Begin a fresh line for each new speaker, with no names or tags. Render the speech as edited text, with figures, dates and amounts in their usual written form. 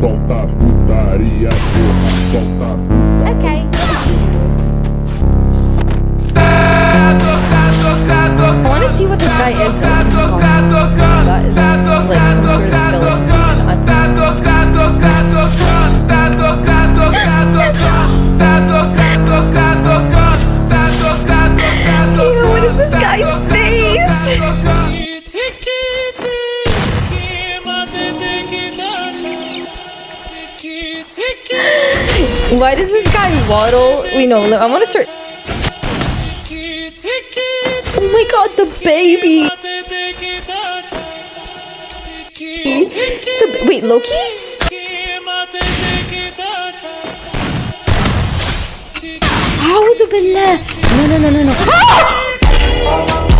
Solta putaria, porra, solta.
Okay. I want to see what this guy is. That is like some sort of skeleton. Ew, what is this guy's face? Why does this guy waddle? We know. I want to start. Oh my god, the baby! Wait, Loki? أعوذ بالله. No. Ah!